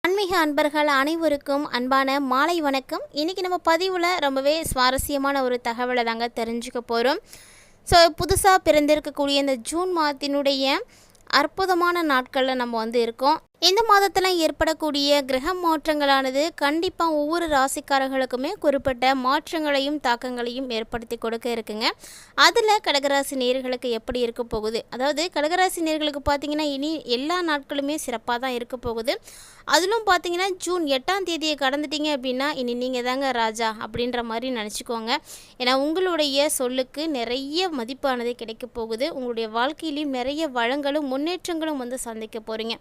ஆன்மீக அன்பர்கள் அனைவருக்கும் அன்பான மாலை வணக்கம். இன்றைக்கி நம்ம பதிவில் ரொம்பவே சுவாரஸ்யமான ஒரு தகவலை தாங்க தெரிஞ்சுக்க போகிறோம். புதுசாக பிறந்திருக்கக்கூடிய இந்த ஜூன் மாதத்தினுடைய அற்புதமான நாட்களில் நம்ம இருக்கோம். இந்த மாதத்தில் ஏற்படக்கூடிய கிரக மாற்றங்களானது கண்டிப்பாக ஒவ்வொரு ராசிக்காரர்களுக்குமே குறிப்பிட்ட மாற்றங்களையும் தாக்கங்களையும் ஏற்படுத்தி கொடுக்க இருக்குங்க. அதில் கடகராசி நேயர்களுக்கு எப்படி இருக்க போகுது, அதாவது கடகராசி நேயர்களுக்கு பார்த்திங்கன்னா இனி எல்லா நாட்களுமே சிறப்பாக தான் இருக்க போகுது. அதிலும் பார்த்திங்கன்னா ஜூன் 8ஆம் தேதியை கடந்துட்டீங்க அப்படின்னா இனி நீங்கள் தாங்க ராஜா அப்படின்ற மாதிரி நினச்சிக்கோங்க. ஏன்னா உங்களுடைய சொல்லுக்கு நிறைய மதிப்பானது கிடைக்க போகுது. உங்களுடைய வாழ்க்கையிலையும் நிறைய வளங்களும் முன்னேற்றங்களும் சந்திக்க போகிறீங்க.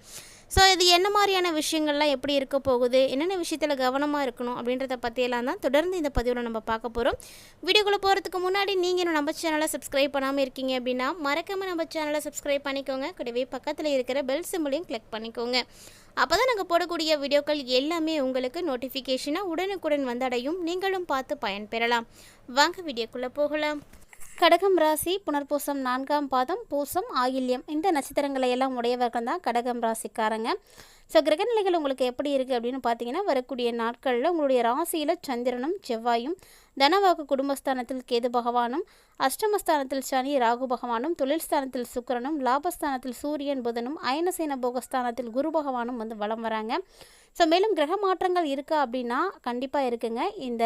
இது என்ன மாதிரியான விஷயங்கள்லாம் எப்படி இருக்க போகுது, என்னென்ன விஷயத்தில் கவனமாக இருக்கணும் அப்படின்றத பற்றியெல்லாம் தான் தொடர்ந்து இந்த பதிவில் நம்ம பார்க்க போகிறோம். வீடியோக்குள்ளே போகிறதுக்கு முன்னாடி நீங்கள் நம்ம சேனலை சப்ஸ்கிரைப் பண்ணாமல் இருக்கீங்க அப்படின்னா மறக்காமல் நம்ம சேனலை சப்ஸ்கிரைப் பண்ணிக்கோங்க. கூடவே பக்கத்தில் இருக்கிற பெல் சிம்பிளையும் கிளிக் பண்ணிக்கோங்க. அப்போ தான் நாங்கள் போடக்கூடிய வீடியோக்கள் எல்லாமே உங்களுக்கு நோட்டிஃபிகேஷனாக உடனுக்குடன் வந்தடையும். நீங்களும் பார்த்து பயன்பெறலாம். வாங்க வீடியோக்குள்ளே போகலாம். கடகம் ராசி புனர்பூசம் 4ஆம் பாதம், பூசம், ஆயில்யம் இந்த நட்சத்திரங்களை எல்லாம் உடையவர்கள் தான் கடகம் ராசிக்காரங்க. கிரகநிலைகள் உங்களுக்கு எப்படி இருக்குது அப்படின்னு பார்த்தீங்கன்னா, வரக்கூடிய நாட்களில் உங்களுடைய ராசியில் சந்திரனும் செவ்வாயும், தனவாக்கு குடும்பஸ்தானத்தில் கேது பகவானும், அஷ்டமஸ்தானத்தில் சனி ராகு பகவானும், தொழில் ஸ்தானத்தில் சுக்கிரனும், லாபஸ்தானத்தில் சூரியன் புதனும், அயனசேன போகஸ்தானத்தில் குரு பகவானும் வலம் வராங்க. மேலும் கிரக மாற்றங்கள் இருக்கா அப்படின்னா கண்டிப்பாக இருக்குங்க. இந்த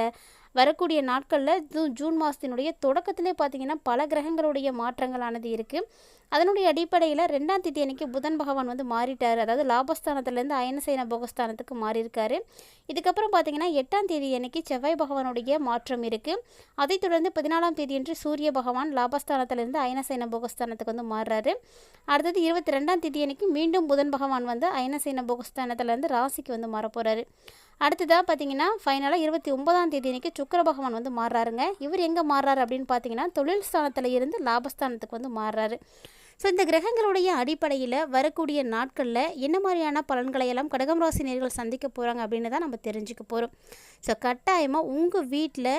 வரக்கூடிய நாட்களில் ஜூன் மாதத்தினுடைய தொடக்கத்திலே பார்த்திங்கன்னா பல கிரகங்களுடைய மாற்றங்களானது இருக்குது. அதனுடைய அடிப்படையில் 2ஆம் தேதி அன்றைக்கி புதன் பகவான் மாறிட்டார். அதாவது லாபஸ்தானத்துலேருந்து அயனசேன போகஸ்தானத்துக்கு மாறியிருக்காரு. இதுக்கப்புறம் பார்த்திங்கன்னா 8ஆம் தேதி அன்றைக்கி செவ்வாய் பகவானுடைய மாற்றம் இருக்குது. அதைத் தொடர்ந்து 14ஆம் தேதியன்று சூரிய பகவான் லாபஸ்தானத்திலேருந்து அயனசேன போகஸ்தானத்துக்கு மாறுறாரு. அடுத்தது 22ஆம் தேதி அன்றைக்கி மீண்டும் புதன் பகவான் அயனசேன போகஸ்தானத்திலேருந்து ராசிக்கு மாறப்போகிறாரு. அடுத்ததாக பார்த்தீங்கன்னா ஃபைனலாக 29ஆம் தேதி அன்றைக்கி சுக்கிர பகவான் மாறுறாருங்க. இவர் எங்கே மாறுறாரு அப்படின்னு பார்த்தீங்கன்னா தொழில் ஸ்தானத்தில் இருந்து லாபஸ்தானத்துக்கு மாறுறாரு. இந்த கிரகங்களுடைய அடிப்படையில் வரக்கூடிய நாட்களில் என்ன மாதிரியான பலன்களை எல்லாம் கடகம் ராசி நேயர்கள் சந்திக்க போகிறாங்க அப்படின்னு தான் நம்ம தெரிஞ்சுக்க போகிறோம். கட்டாயமாக உங்கள் வீட்டில்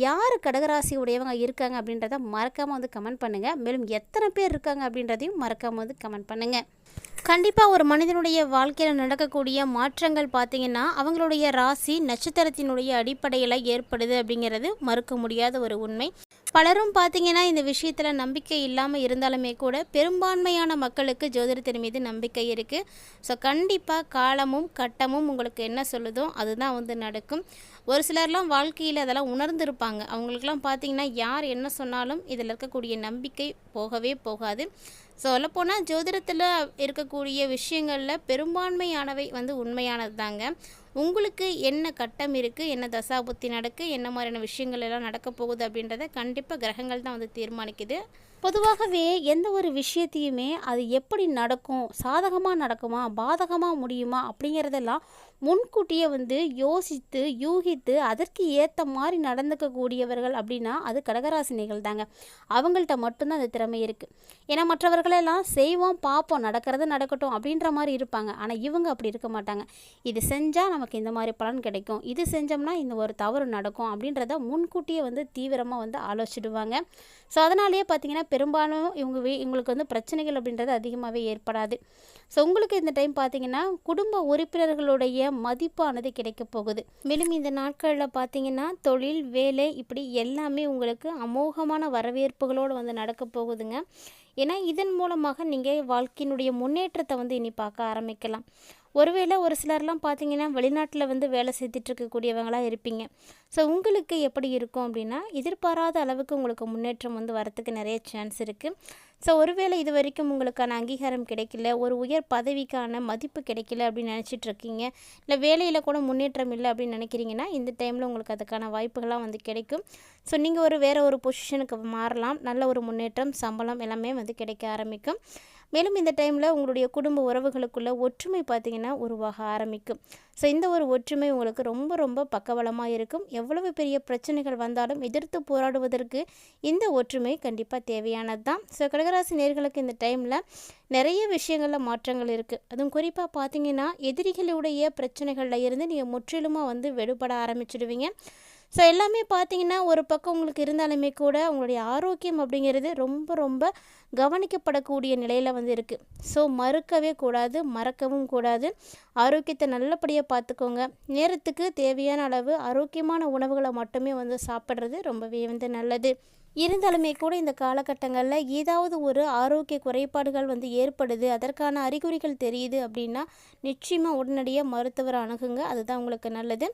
யார் கடகராசி உடையவங்க இருக்காங்க அப்படின்றத மறக்காமல் கமெண்ட் பண்ணுங்கள். மேலும் எத்தனை பேர் இருக்காங்க அப்படின்றதையும் மறக்காமல் கமெண்ட் பண்ணுங்கள். கண்டிப்பாக ஒரு மனிதனுடைய வாழ்க்கையில் நடக்கக்கூடிய மாற்றங்கள் பார்த்திங்கன்னா அவங்களுடைய ராசி நட்சத்திரத்தினுடைய அடிப்படையில் ஏற்படுது அப்படிங்கிறது மறுக்க முடியாத ஒரு உண்மை. பலரும் பார்த்திங்கன்னா இந்த விஷயத்தில் நம்பிக்கை இல்லாமல் இருந்தாலுமே கூட பெரும்பான்மையான மக்களுக்கு ஜோதிடத்தின் மீது நம்பிக்கை இருக்குது. கண்டிப்பாக காலமும் கட்டமும் உங்களுக்கு என்ன சொல்லுதோ அதுதான் நடக்கும். ஒரு சிலர்லாம் வாழ்க்கையில் அதெல்லாம் உணர்ந்திருப்பாங்க. அவங்களுக்கெல்லாம் பார்த்திங்கன்னா யார் என்ன சொன்னாலும் இதில் இருக்கக்கூடிய நம்பிக்கை போகவே போகாது. சொல்லப்போனால் ஜோதிடத்தில் இருக்கக்கூடிய விஷயங்களில் பெரும்பான்மையானவை உண்மையானது தாங்க. உங்களுக்கு என்ன கட்டம் இருக்குது, என்ன தசாபுத்தி நடக்கு, என்ன மாதிரியான விஷயங்கள் எல்லாம் நடக்க போகுது அப்படின்றத கண்டிப்பாக கிரகங்கள் தான் தீர்மானிக்குது. பொதுவாகவே எந்த ஒரு விஷயத்தையுமே அது எப்படி நடக்கும், சாதகமாக நடக்குமா பாதகமாக முடியுமா அப்படிங்கிறதெல்லாம் முன்கூட்டியே யோசித்து யூகித்து அதற்கு ஏற்ற மாதிரி நடந்துக்கக்கூடியவர்கள் அப்படின்னா அது கடகராசினிகள் தாங்க. அவங்கள்ட்ட மட்டும்தான் அந்த திறமை இருக்குது. ஏன்னா மற்றவர்களெல்லாம் செய்வோம் பார்ப்போம் நடக்கிறது நடக்கட்டும் அப்படின்ற மாதிரி இருப்பாங்க. ஆனால் இவங்க அப்படி இருக்க மாட்டாங்க. இது செஞ்சால் நமக்கு இந்த மாதிரி பலன் கிடைக்கும், இது செஞ்சோம்னா இந்த ஒரு தவறு நடக்கும் அப்படின்றத முன்கூட்டியே தீவிரமாக ஆலோசிடுவாங்க. அதனாலேயே பார்த்திங்கன்னா பெரும்பாலும் இவங்களுக்கு பிரச்சனைகள் அப்படின்றது அதிகமாகவே ஏற்படாது. உங்களுக்கு இந்த டைம் பார்த்திங்கன்னா குடும்ப உறுப்பினர்களுடைய மதிப்பானது கிடைக்க போகுது. மேலும் இந்த நாட்களில் பார்த்திங்கன்னா தொழில் வேலை இப்படி எல்லாமே உங்களுக்கு அமோகமான வரவேற்புகளோடு நடக்க போகுதுங்க. ஏன்னா இதன் மூலமாக நீங்கள் வாழ்க்கையினுடைய முன்னேற்றத்தை இனி பார்க்க ஆரம்பிக்கலாம். ஒருவேளை ஒரு சிலர்லாம் பார்த்திங்கன்னா வெளிநாட்டில் வேலை செய்துட்டு இருக்கக்கூடியவங்களாக இருப்பீங்க. உங்களுக்கு எப்படி இருக்கும் அப்படின்னா எதிர்பாராத அளவுக்கு உங்களுக்கு முன்னேற்றம் வரத்துக்கு நிறைய சான்ஸ் இருக்குது. ஒருவேளை இது வரைக்கும் உங்களுக்கான அங்கீகாரம் கிடைக்கல, ஒரு உயர் பதவிக்கான மதிப்பு கிடைக்கல அப்படின்னு நினச்சிட்டு இருக்கீங்க, இல்லை வேலையில் கூட முன்னேற்றம் இல்லை அப்படின்னு நினைக்கிறீங்கன்னா இந்த டைமில் உங்களுக்கு அதுக்கான வாய்ப்புகள்லாம் கிடைக்கும். நீங்கள் வேறு ஒரு பொசிஷனுக்கு மாறலாம். நல்ல ஒரு முன்னேற்றம், சம்பளம் எல்லாமே கிடைக்க ஆரம்பிக்கும். மேலும் இந்த டைமில் உங்களுடைய குடும்ப உறவுகளுக்குள்ள ஒற்றுமை பார்த்திங்கன்னா உருவாக ஆரம்பிக்கும். இந்த ஒரு ஒற்றுமை உங்களுக்கு ரொம்ப ரொம்ப பக்கபலமாக இருக்கும். எவ்வளவு பெரிய பிரச்சனைகள் வந்தாலும் எதிர்த்து போராடுவதற்கு இந்த ஒற்றுமை கண்டிப்பாக தேவையானது தான். கடகராசி நேயர்களுக்கு இந்த டைமில் நிறைய விஷயங்களில் மாற்றங்கள் இருக்குது. அதுவும் குறிப்பாக பார்த்திங்கன்னா எதிரிகளுடைய பிரச்சனைகளில் இருந்து நீங்கள் முற்றிலுமாக விடுபட ஆரம்பிச்சிடுவீங்க. ஸோ எல்லாமே பார்த்தீங்கன்னா ஒரு பக்கம் உங்களுக்கு இருந்தாலுமே கூட உங்களுடைய ஆரோக்கியம் அப்படிங்கிறது ரொம்ப ரொம்ப கவனிக்கப்படக்கூடிய நிலையில் வந்து இருக்குது. ஸோ மறுக்கவே கூடாது, மறக்கவும் கூடாது. ஆரோக்கியத்தை நல்லபடியாக பார்த்துக்கோங்க. நேரத்துக்கு தேவையான அளவு ஆரோக்கியமான உணவுகளை மட்டுமே வந்து சாப்பிட்றது ரொம்பவே வந்து நல்லது. இருந்தாலுமே கூட இந்த காலகட்டங்களில் ஏதாவது ஒரு ஆரோக்கிய குறைபாடுகள் வந்து ஏற்படுது, அதற்கான அறிகுறிகள் தெரியுது அப்படின்னா நிச்சயமாக உடனடியாக மருத்துவரை அணுகுங்க. அதுதான் உங்களுக்கு நல்லது.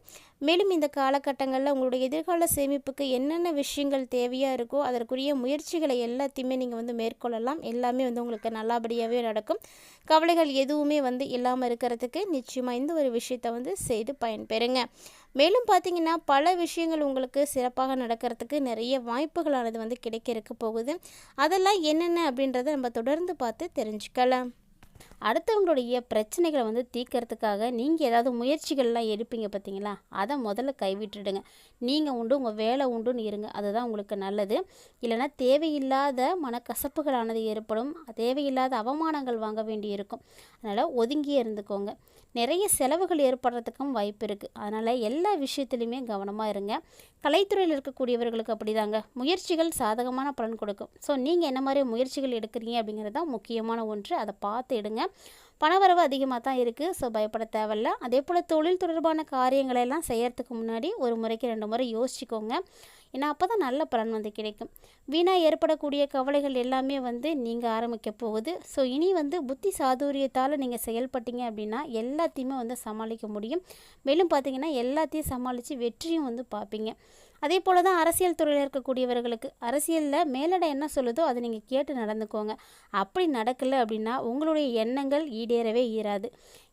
மேலும் இந்த காலகட்டங்களில் உங்களுடைய எதிர்கால சேமிப்புக்கு என்னென்ன விஷயங்கள் தேவையாக இருக்கோ அதற்குரிய முயற்சிகளை எல்லாத்தையுமே நீங்கள் வந்து மேற்கொள்ளலாம். எல்லாமே வந்து உங்களுக்கு நல்லபடியாகவே நடக்கும். கவலைகள் எதுவுமே வந்து இல்லாமல் இருக்கிறதுக்கு நிச்சயமாக இந்த ஒரு விஷயத்தை வந்து செய்து பயன்பெறுங்க. மேலும் பார்த்தீங்கன்னா பல விஷயங்கள் உங்களுக்கு சிறப்பாக நடக்கிறதுக்கு நிறைய வாய்ப்புகளானது வந்து கிடைக்க இருக்க போகுது. அதெல்லாம் என்னென்ன அப்படின்றத நம்ம தொடர்ந்து பார்த்து தெரிஞ்சுக்கலாம். அடுத்தவங்களுடைய பிரச்சனைகளை வந்து தீர்க்கறதுக்காக நீங்கள் ஏதாவது முயற்சிகள்லாம் எடுப்பீங்க பார்த்தீங்களா, அதை முதல்ல கைவிட்டுடுங்க. நீங்கள் உண்டு உங்கள் வேலை உண்டுன்னு இருங்க. அதுதான் உங்களுக்கு நல்லது. இல்லைனா தேவையில்லாத மனக்கசப்புகளானது ஏற்படும், தேவையில்லாத அவமானங்கள் வாங்க வேண்டி இருக்கும். அதனால் ஒதுங்கியே இருந்துக்கோங்க. நிறைய செலவுகள் ஏற்படுறதுக்கும் வாய்ப்பு இருக்குது. அதனால் எல்லா விஷயத்துலையுமே கவனமாக இருங்க. கலைத்துறையில் இருக்கக்கூடியவர்களுக்கு அப்படிதாங்க, முயற்சிகள் சாதகமான பலன் கொடுக்கும். ஸோ நீங்கள் என்ன மாதிரி முயற்சிகள் எடுக்கிறீங்க அப்படிங்கிறது தான் முக்கியமான ஒன்று. அதை பார்த்து எடுங்க. பணவரவு அதிகமாக தான் இருக்குது. ஸோ பயப்பட தேவையில்ல. அதே போல் தொழில் தொடர்பான காரியங்களெல்லாம் செய்கிறதுக்கு முன்னாடி ஒரு முறைக்கு 2 முறை யோசிச்சுக்கோங்க. ஏன்னா அப்போ தான் நல்ல பலன் வந்து கிடைக்கும். வீணாக ஏற்படக்கூடிய கவலைகள் எல்லாமே வந்து நீங்கள் ஆரம்பிக்க போகுது. ஸோ இனி வந்து புத்தி சாதுரியத்தால் நீங்கள் செயல்பட்டீங்க அப்படின்னா எல்லாத்தையுமே வந்து சமாளிக்க முடியும். மேலும் பார்த்திங்கன்னா எல்லாத்தையும் சமாளித்து வெற்றியும் வந்து பார்ப்பீங்க. அதே போல் தான் அரசியல் துறையில் இருக்கக்கூடியவர்களுக்கு, அரசியலில் மேலிடம் என்ன சொல்லுதோ அதை நீங்கள் கேட்டு நடந்துக்கோங்க. அப்படி நடக்கலை அப்படின்னா உங்களுடைய எண்ணங்கள் ஈடேறவே ஈராது.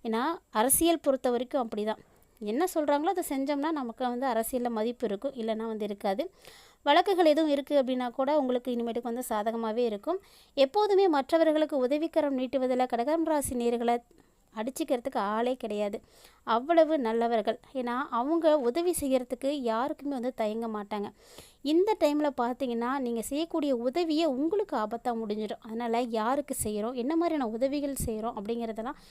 ஏன்னா அரசியல் பொறுத்த வரைக்கும் அப்படி தான், என்ன சொல்கிறாங்களோ அதை செஞ்சோம்னா நமக்கு வந்து அரசியலில் மதிப்பு இருக்கும், இல்லைன்னா வந்து இருக்காது. வழக்குகள் எதுவும் இருக்குது அப்படின்னா கூட உங்களுக்கு இனிமேட்டுக்கு வந்து சாதகமாகவே இருக்கும். எப்போதுமே மற்றவர்களுக்கு உதவிக்கரம் நீட்டுவதில் கடகம் ராசி நேயர்களை அடிச்சுக்கிறதுக்கு ஆளே கிடையாது. அவ்வளவு நல்லவர்கள். ஏன்னா அவங்க உதவி செய்கிறதுக்கு யாருக்குமே வந்து தயங்க மாட்டாங்க. இந்த டைமில் பார்த்தீங்கன்னா நீங்கள் செய்யக்கூடிய உதவியை உங்களுக்கு ஆபத்தாக முடிஞ்சிடும். அதனால் யாருக்கு செய்கிறோம், என்ன மாதிரியான உதவிகள் செய்கிறோம் அப்படிங்கிறதெல்லாம்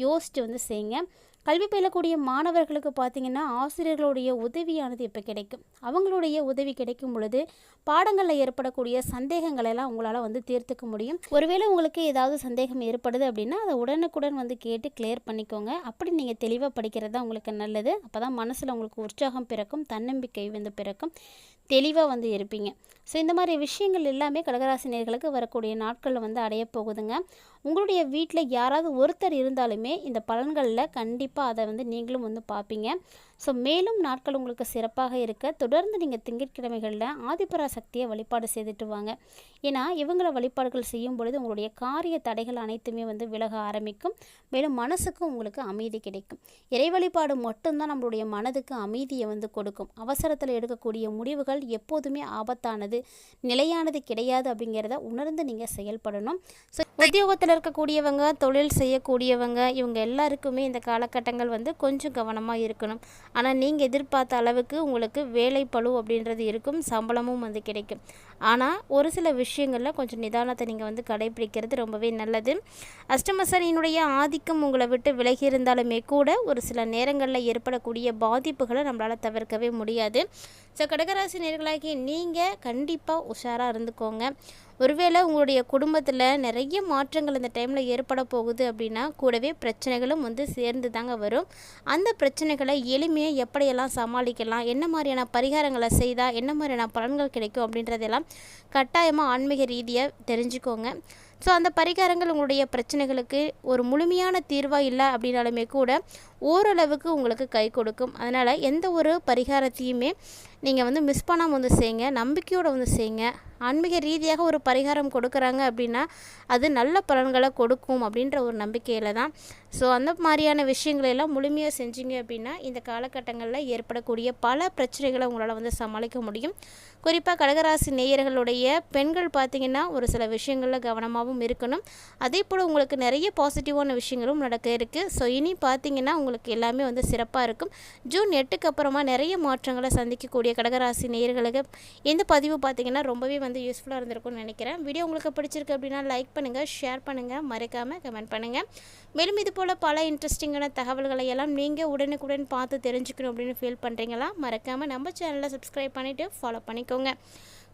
யோசித்து வந்து செய்யுங்க. கல்வி பயிலக்கூடிய மாணவர்களுக்கு பார்த்திங்கன்னா ஆசிரியர்களுடைய உதவியானது இப்போ கிடைக்கும். அவங்களுடைய உதவி கிடைக்கும் பொழுது பாடங்களில் ஏற்படக்கூடிய சந்தேகங்களெல்லாம் உங்களால் வந்து தீர்த்துக்க முடியும். ஒருவேளை உங்களுக்கு ஏதாவது சந்தேகம் ஏற்படுது அப்படின்னா அதை உடனுக்குடன் வந்து கேட்டு கிளியர் பண்ணிக்கோங்க. அப்படி நீங்கள் தெளிவாக படிக்கிறது தான் உங்களுக்கு நல்லது. அப்போ தான் மனசில் உங்களுக்கு உற்சாகம் பிறக்கும், தன்னம்பிக்கை வந்து பிறக்கும், தெளிவாக வந்து இருப்பீங்க. ஸோ இந்த மாதிரி விஷயங்கள் எல்லாமே கடகராசி நேயர்களுக்கு வரக்கூடிய நாட்களில் வந்து அடைய போகுதுங்க. உங்களுடைய வீட்டில் யாராவது ஒருத்தர் இருந்தாலுமே இந்த பலன்களில் கண்டிப்பாக அதை வந்து நீங்களும் வந்து பார்ப்பீங்க. ஸோ மேலும் நாட்கள் உங்களுக்கு சிறப்பாக இருக்க தொடர்ந்து நீங்கள் திங்கட்கிழமைகளில் ஆதிபராசக்தியை வழிபாடு செய்துட்டு வாங்க. ஏன்னா இவங்கள வழிபாடுகள் செய்யும் பொழுது உங்களுடைய காரிய தடைகள் அனைத்துமே வந்து விலக ஆரம்பிக்கும். மேலும் மனசுக்கும் உங்களுக்கு அமைதி கிடைக்கும். இறை வழிபாடு மட்டும்தான் நம்மளுடைய மனதுக்கு அமைதியை வந்து கொடுக்கும். அவசரத்தில் எடுக்கக்கூடிய முடிவுகள் எப்போதுமே ஆபத்தானது, நிலையானது கிடையாது அப்படிங்கிறத உணர்ந்து நீங்கள் செயல்படணும். ஸோ உத்தியோகத்தில் இருக்கக்கூடியவங்க, தொழில் செய்யக்கூடியவங்க, இவங்க எல்லாருக்குமே இந்த காலகட்டங்கள் வந்து கொஞ்சம் கவனமாக இருக்கணும். ஆனால் நீங்கள் எதிர்பார்த்த அளவுக்கு உங்களுக்கு வேலை பளு அப்படின்றது இருக்கும், சம்பளமும் வந்து கிடைக்கும். ஆனால் ஒரு சில விஷயங்களில் கொஞ்சம் நிதானத்தை நீங்கள் வந்து கடைபிடிக்கிறது ரொம்பவே நல்லது. அஷ்டமசனியினுடைய ஆதிக்கம் உங்களை விட்டு விலகி இருந்தாலுமே கூட ஒரு சில நேரங்களில் ஏற்படக்கூடிய பாதிப்புகளை நம்மளால் தவிர்க்கவே முடியாது. ஸோ கடகராசி நேயர்களாகி நீங்கள் கண்டிப்பாக உஷாராக இருந்துக்கோங்க. ஒருவேளை உங்களுடைய குடும்பத்தில் நிறைய மாற்றங்கள் இந்த டைமில் ஏற்பட போகுது அப்படின்னா கூடவே பிரச்சனைகளும் வந்து சேர்ந்து தாங்க வரும். அந்த பிரச்சனைகளை எளிமையாக எப்படியெல்லாம் சமாளிக்கலாம், என்ன மாதிரியான பரிகாரங்களை செய்தால் என்ன மாதிரியான பலன்கள் கிடைக்கும் அப்படின்றதெல்லாம் கட்டாயமாக ஆன்மீக ரீதியாக தெரிஞ்சுக்கோங்க. ஸோ அந்த பரிகாரங்கள் உங்களுடைய பிரச்சனைகளுக்கு ஒரு முழுமையான தீர்வாக இல்லை அப்படின்னாலுமே கூட ஓரளவுக்கு உங்களுக்கு கை கொடுக்கும். அதனால் எந்த ஒரு பரிகாரத்தையுமே நீங்கள் வந்து மிஸ் பண்ணாமல் வந்து செய்யுங்க, நம்பிக்கையோடு வந்து செய்யுங்க. ஆன்மீக ரீதியாக ஒரு பரிகாரம் கொடுக்குறாங்க அப்படின்னா அது நல்ல பலன்களை கொடுக்கும் அப்படின்ற ஒரு நம்பிக்கையில் தான். ஸோ அந்த மாதிரியான விஷயங்களெல்லாம் முழுமையாக செஞ்சீங்க அப்படின்னா இந்த காலகட்டங்களில் ஏற்படக்கூடிய பல பிரச்சனைகளை உங்களால் வந்து சமாளிக்க முடியும். குறிப்பாக கடகராசி நேயர்களுடைய பெண்கள் பார்த்திங்கன்னா ஒரு சில விஷயங்களில் கவனமாகவும் இருக்கணும். அதே போல் உங்களுக்கு நிறைய பாசிட்டிவான விஷயங்களும் நடக்க இருக்குது. ஸோ இனி பார்த்திங்கன்னா உங்களுக்கு எல்லாமே வந்து சிறப்பாக இருக்கும். ஜூன் 8க்கு அப்புறமா நிறைய மாற்றங்களை சந்திக்கக்கூடிய கடகராசி நேயர்களுக்கு இந்த பதிவு பார்த்திங்கன்னா ரொம்பவே வந்து யூஸ்ஃபுல்லாக இருந்திருக்கும்னு நினைக்கிறேன். வீடியோ உங்களுக்கு பிடிச்சிருக்கு அப்படின்னா லைக் பண்ணுங்கள், ஷேர் பண்ணுங்கள், மறக்காமல் கமெண்ட் பண்ணுங்கள். மேலும் இது போல் பல இன்ட்ரெஸ்டிங்கான தகவல்களை எல்லாம் நீங்கள் உடனுக்குடன் பார்த்து தெரிஞ்சுக்கணும் அப்படின்னு ஃபீல் பண்ணுறீங்களா? மறக்காமல் நம்ம சேனலை சப்ஸ்கிரைப் பண்ணிவிட்டு ஃபாலோ பண்ணிக்கோங்க.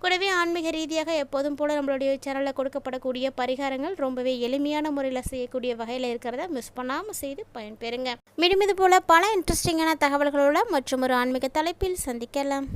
கூடவே ஆன்மீக ரீதியாக எப்போதும் போல் நம்மளுடைய சேனலில் கொடுக்கப்படக்கூடிய பரிகாரங்கள் ரொம்பவே எளிமையான முறையில் செய்யக்கூடிய வகையில் இருக்கிறத மிஸ் பண்ணாமல் செய்து பயன்பெறுங்க. மீண்டும் இது போல் பல இன்ட்ரெஸ்டிங்கான தகவல்களோட மற்றும் ஒரு ஆன்மீக தலைப்பில் சந்திக்கலாம்.